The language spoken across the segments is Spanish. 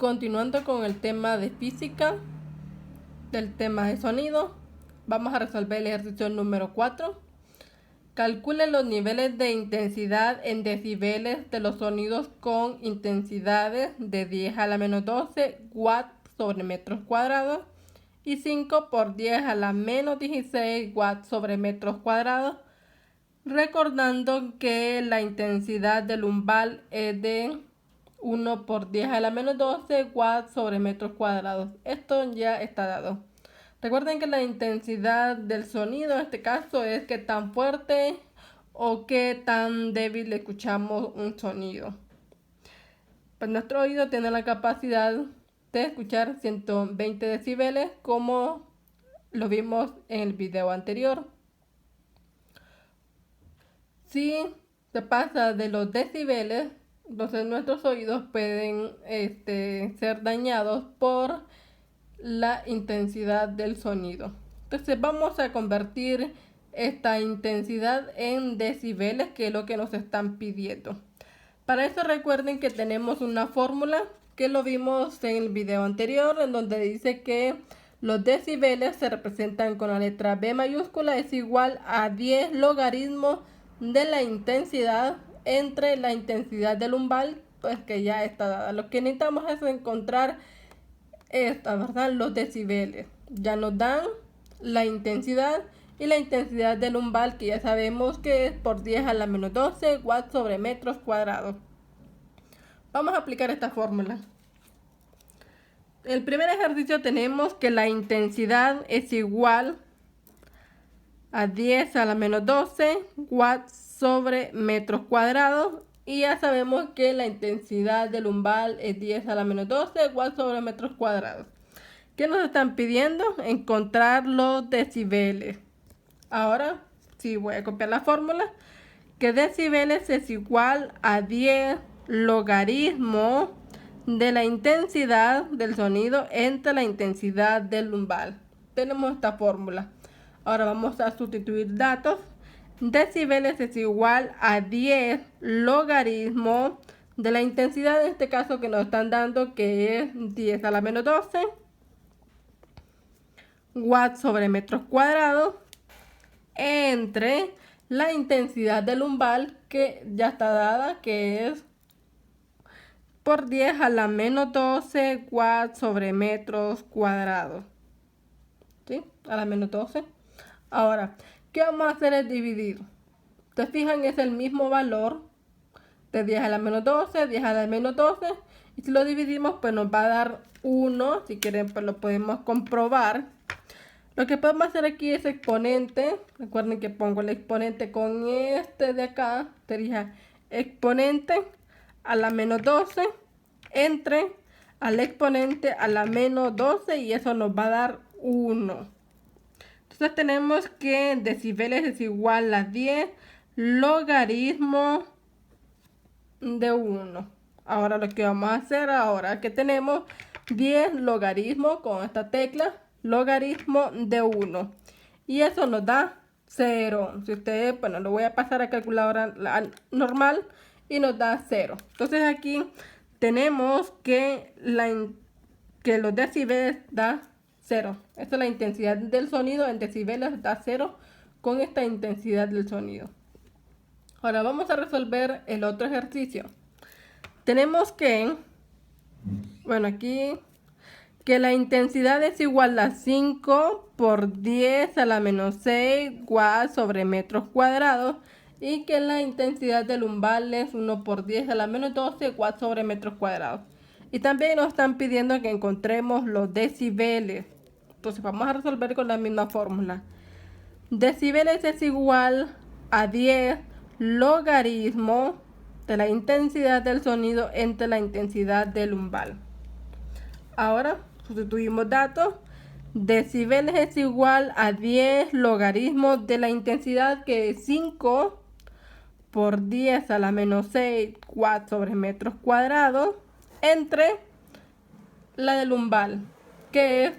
Continuando con el tema de física, del tema de sonido, vamos a resolver el ejercicio número 4. Calcule los niveles de intensidad en decibeles de los sonidos con intensidades de 10 a la menos 12 watts sobre metros cuadrados y 5 por 10 a la menos 16 watts sobre metros cuadrados, recordando que la intensidad del umbral es de 1 por 10 a la menos 12 watts sobre metros cuadrados. Esto ya está dado. Recuerden que la intensidad del sonido en este caso es qué tan fuerte o qué tan débil escuchamos un sonido. Pues nuestro oído tiene la capacidad de escuchar 120 decibeles como lo vimos en el video anterior. Si se pasa de los decibeles, entonces nuestros oídos pueden ser dañados por la intensidad del sonido. Entonces vamos a convertir esta intensidad en decibeles, que es lo que nos están pidiendo. Para eso recuerden que tenemos una fórmula que lo vimos en el video anterior, en donde dice que los decibeles se representan con la letra B mayúscula, es igual a 10 logaritmos de la intensidad entre la intensidad del umbral, pues que ya está dada. Lo que necesitamos es encontrar ¿verdad? Los decibeles. Ya nos dan la intensidad y la intensidad del umbral, que ya sabemos que es por 10 a la menos 12 watts sobre metros cuadrados. Vamos a aplicar esta fórmula. En el primer ejercicio tenemos que la intensidad es igual a 10 a la menos 12 watts sobre metros cuadrados. Y ya sabemos que la intensidad del umbral es 10 a la menos 12 watts sobre metros cuadrados. ¿Qué nos están pidiendo? Encontrar los decibeles. Ahora sí voy a copiar la fórmula. Que decibeles es igual a 10 logaritmo de la intensidad del sonido entre la intensidad del umbral. Tenemos esta fórmula. Ahora vamos a sustituir datos. Decibeles es igual a 10 logaritmo de la intensidad, en este caso que nos están dando, que es 10 a la menos 12 watts sobre metros cuadrados, entre la intensidad del umbral, que ya está dada, que es por 10 a la menos 12 watts sobre metros cuadrados. ¿Sí? A la menos 12. Ahora, ¿qué vamos a hacer? Es dividir. ¿Se fijan? Es el mismo valor de 10 a la menos 12, 10 a la menos 12. Y si lo dividimos, pues nos va a dar 1. Si quieren, pues lo podemos comprobar. Lo que podemos hacer aquí es exponente. Recuerden que pongo el exponente con este de acá. Sería exponente a la menos 12 entre al exponente a la menos 12. Y eso nos va a dar 1. Entonces tenemos que decibeles es igual a 10 logaritmo de 1. Ahora lo que vamos a hacer ahora que tenemos 10 logaritmo con esta tecla, logaritmo de 1. Y eso nos da 0. Si ustedes, bueno, lo voy a pasar a calculadora normal y nos da 0. Entonces aquí tenemos que los decibeles da 0. Esta es la intensidad del sonido en decibeles, da 0 con esta intensidad del sonido. Ahora vamos a resolver el otro ejercicio. Tenemos que, bueno, aquí, que la intensidad es igual a 5 por 10 a la menos 6 watts sobre metros cuadrados y que la intensidad del umbral es 1 por 10 a la menos 12 watts sobre metros cuadrados. Y también nos están pidiendo que encontremos los decibeles. Entonces vamos a resolver con la misma fórmula. Decibeles es igual a 10 logaritmo de la intensidad del sonido entre la intensidad del umbral. Ahora sustituimos datos. Decibeles es igual a 10 logaritmo de la intensidad, que es 5 por 10 a la menos 6 watts sobre metros cuadrados, entre la del umbral, que es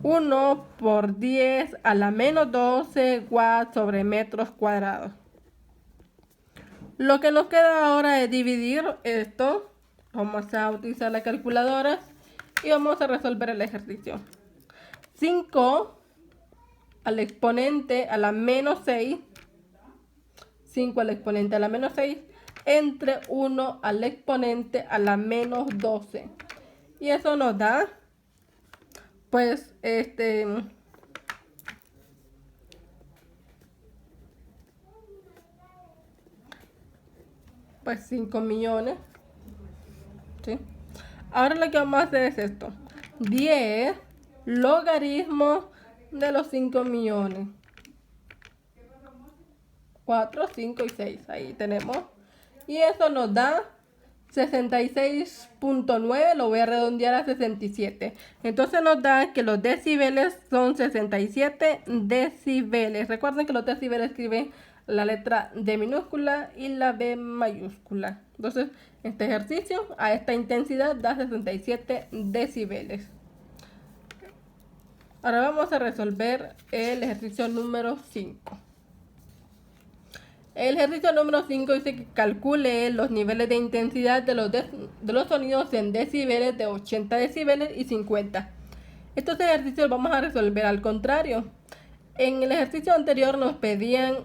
1 por 10 a la menos 12 watts sobre metros cuadrados. Lo que nos queda ahora es dividir esto Vamos a utilizar la calculadora y vamos a resolver el ejercicio. 5 al exponente a la menos 6. 5 al exponente a la menos 6 entre 1 al exponente a la menos 12. Y eso nos da, pues, pues 5 millones. ¿Sí? Ahora lo que vamos a hacer es esto. 10 logaritmo de los 5 millones. 4, 5 y 6. Ahí tenemos. Y eso nos da 66.9. Lo voy a redondear a 67. Entonces nos da que los decibeles son 67 decibeles. Recuerden que los decibeles escriben la letra D minúscula y la B mayúscula. Entonces, este ejercicio a esta intensidad da 67 decibeles. Ahora vamos a resolver el ejercicio número 5. El ejercicio número 5 dice que calcule los niveles de intensidad de los sonidos en decibeles de 80 decibeles y 50. Estos ejercicios vamos a resolver al contrario. En el ejercicio anterior nos pedían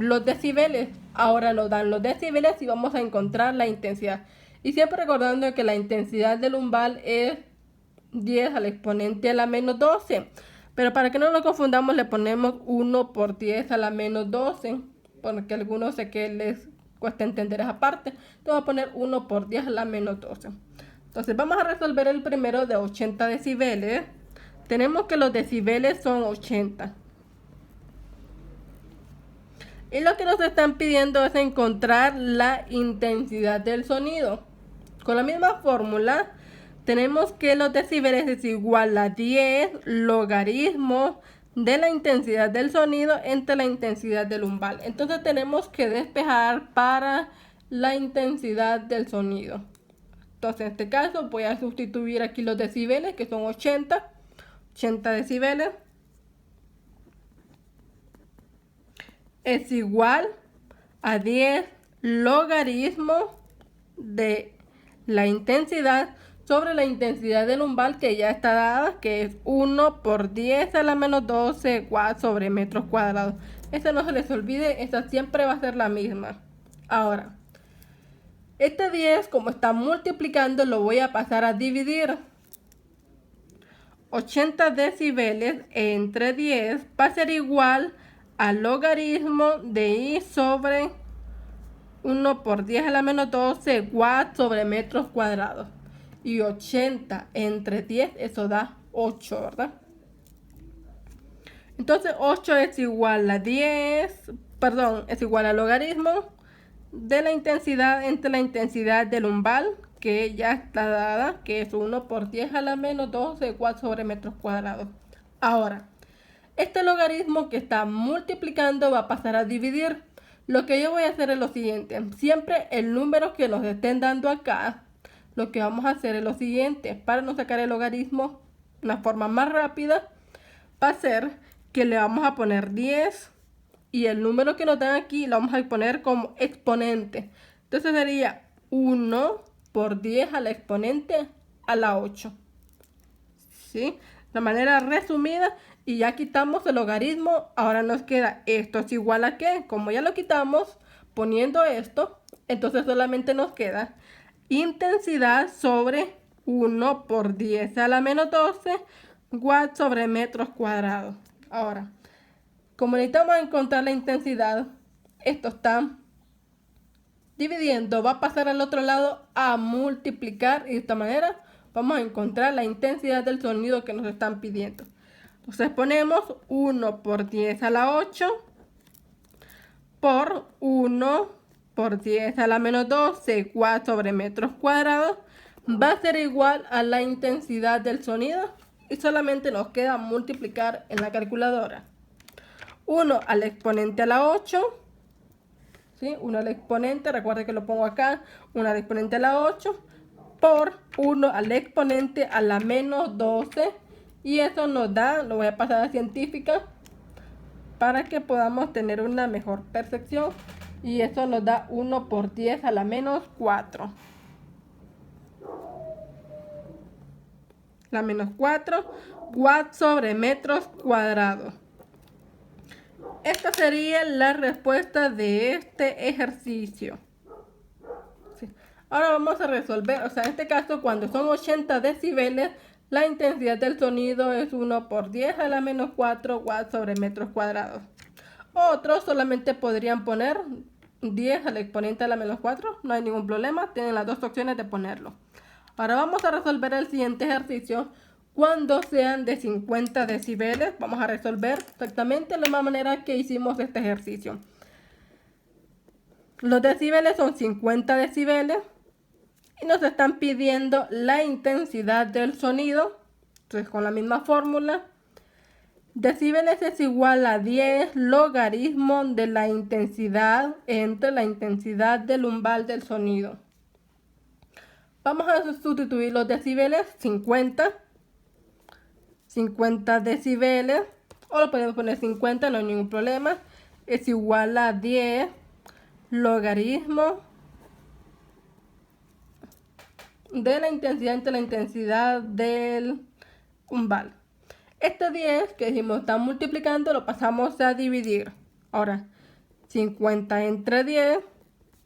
los decibeles, ahora nos dan los decibeles y vamos a encontrar la intensidad. Y siempre recordando que la intensidad del umbral es 10 al exponente a la menos 12. Pero para que no nos confundamos le ponemos 1 por 10 a la menos 12. Porque a algunos sé que les cuesta entender esa parte. Entonces voy a poner 1 por 10 a la menos 12. Entonces vamos a resolver el primero de 80 decibeles. Tenemos que los decibeles son 80. Y lo que nos están pidiendo es encontrar la intensidad del sonido. Con la misma fórmula tenemos que los decibeles es igual a 10 logaritmo de la intensidad del sonido entre la intensidad del umbral. Entonces tenemos que despejar para la intensidad del sonido. Entonces en este caso voy a sustituir aquí los decibeles que son 80 decibeles es igual a 10 logaritmo de la intensidad sobre la intensidad del umbral que ya está dada, que es 1 por 10 a la menos 12 watts sobre metros cuadrados. Esta no se les olvide, esta siempre va a ser la misma. Ahora, este 10 como está multiplicando lo voy a pasar a dividir. 80 decibeles entre 10 va a ser igual al logaritmo de i sobre 1 por 10 a la menos 12 watts sobre metros cuadrados. Y 80 entre 10, eso da 8, ¿verdad? Entonces 8 es igual a 10, perdón, es igual al logaritmo de la intensidad entre la intensidad del umbral, que ya está dada, que es 1 por 10 a la menos 12 watts sobre metros cuadrados. Ahora, este logaritmo que está multiplicando va a pasar a dividir. Lo que yo voy a hacer es lo siguiente. Siempre el número que nos estén dando acá, lo que vamos a hacer es lo siguiente. Para no sacar el logaritmo de una forma más rápida, va a ser que le vamos a poner 10 y el número que nos dan aquí lo vamos a poner como exponente. Entonces sería 1 por 10 a la exponente a la 8. ¿Sí? De manera resumida, y ya quitamos el logaritmo. Ahora nos queda esto es igual a ¿qué? Como ya lo quitamos poniendo esto, entonces solamente nos queda intensidad sobre 1 por 10 a la menos 12 watts sobre metros cuadrados. Ahora, como necesitamos encontrar la intensidad, esto está dividiendo, va a pasar al otro lado a multiplicar y de esta manera vamos a encontrar la intensidad del sonido que nos están pidiendo. Entonces ponemos 1 por 10 a la 8 por 1 por 10 a la menos 12 watts sobre metros cuadrados va a ser igual a la intensidad del sonido y solamente nos queda multiplicar en la calculadora. 1 al exponente a la 8, ¿sí? 1 al exponente, recuerden que lo pongo acá, 1 al exponente a la 8 por 1 al exponente a la menos 12 y eso nos da, lo voy a pasar a científica para que podamos tener una mejor percepción. Y eso nos da 1 por 10 a la menos 4. la menos 4 watts sobre metros cuadrados. Esta sería la respuesta de este ejercicio. Sí. Ahora vamos a resolver, o sea, en este caso cuando son 80 decibeles, la intensidad del sonido es 1 por 10 a la menos 4 watts sobre metros cuadrados. Otros solamente podrían poner 10 al exponente a la menos 4, no hay ningún problema, tienen las dos opciones de ponerlo. Ahora vamos a resolver el siguiente ejercicio. Cuando sean de 50 decibeles, vamos a resolver exactamente de la misma manera que hicimos este ejercicio. Los decibeles son 50 decibeles y nos están pidiendo la intensidad del sonido. Entonces, con la misma fórmula, decibeles es igual a 10 logaritmo de la intensidad entre la intensidad del umbral del sonido. Vamos a sustituir los decibeles, 50 decibeles, o lo podemos poner 50, no hay ningún problema, es igual a 10 logaritmo de la intensidad entre la intensidad del umbral. Este 10 que dijimos está multiplicando lo pasamos a dividir. Ahora 50 entre 10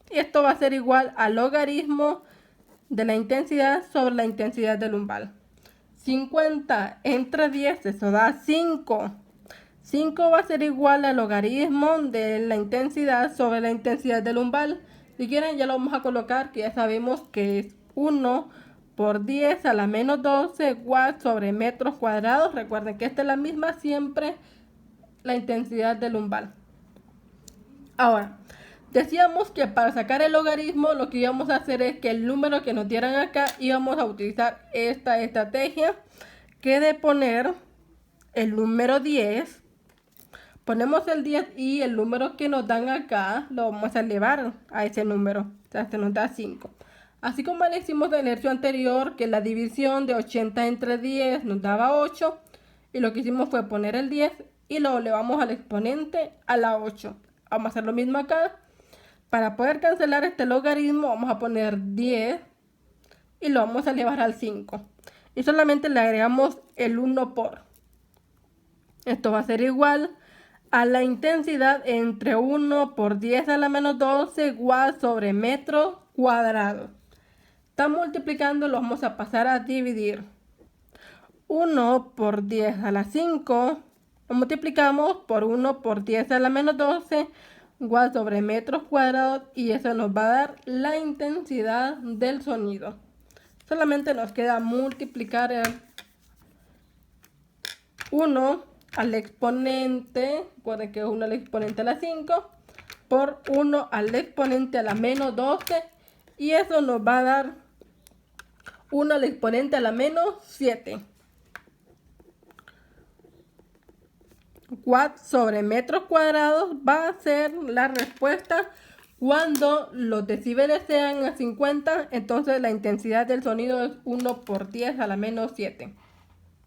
y esto va a ser igual al logaritmo de la intensidad sobre la intensidad del umbral. 50 entre 10, eso da 5. 5 va a ser igual al logaritmo de la intensidad sobre la intensidad del umbral. Si quieren ya lo vamos a colocar, que ya sabemos que es 1 por 10 a la menos 12 watts sobre metros cuadrados. Recuerden que esta es la misma siempre, la intensidad del umbral. Ahora, decíamos que para sacar el logaritmo lo que íbamos a hacer es que el número que nos dieran acá íbamos a utilizar esta estrategia, que de poner el número 10, ponemos el 10 y el número que nos dan acá lo vamos a elevar a ese número, o sea, se nos da 5. Así como le hicimos en el ejercicio anterior, que la división de 80 entre 10 nos daba 8, y lo que hicimos fue poner el 10 y lo elevamos al exponente a la 8. Vamos a hacer lo mismo acá. Para poder cancelar este logaritmo vamos a poner 10 y lo vamos a elevar al 5. Y solamente le agregamos el 1 por. Esto va a ser igual a la intensidad entre 1 por 10 a la menos 12 watts sobre metro cuadrado. Está multiplicando, lo vamos a pasar a dividir. 1 por 10 a la 5 lo multiplicamos por 1 por 10 a la menos 12 watts sobre metros cuadrados y eso nos va a dar la intensidad del sonido. Solamente nos queda multiplicar el 1 al exponente, recuerden que es 1 al exponente a la 5, por 1 al exponente a la menos 12 y eso nos va a dar 1 al exponente a la menos 7. Watts sobre metros cuadrados va a ser la respuesta cuando los decibeles sean a 50, entonces la intensidad del sonido es 1 por 10 a la menos 7.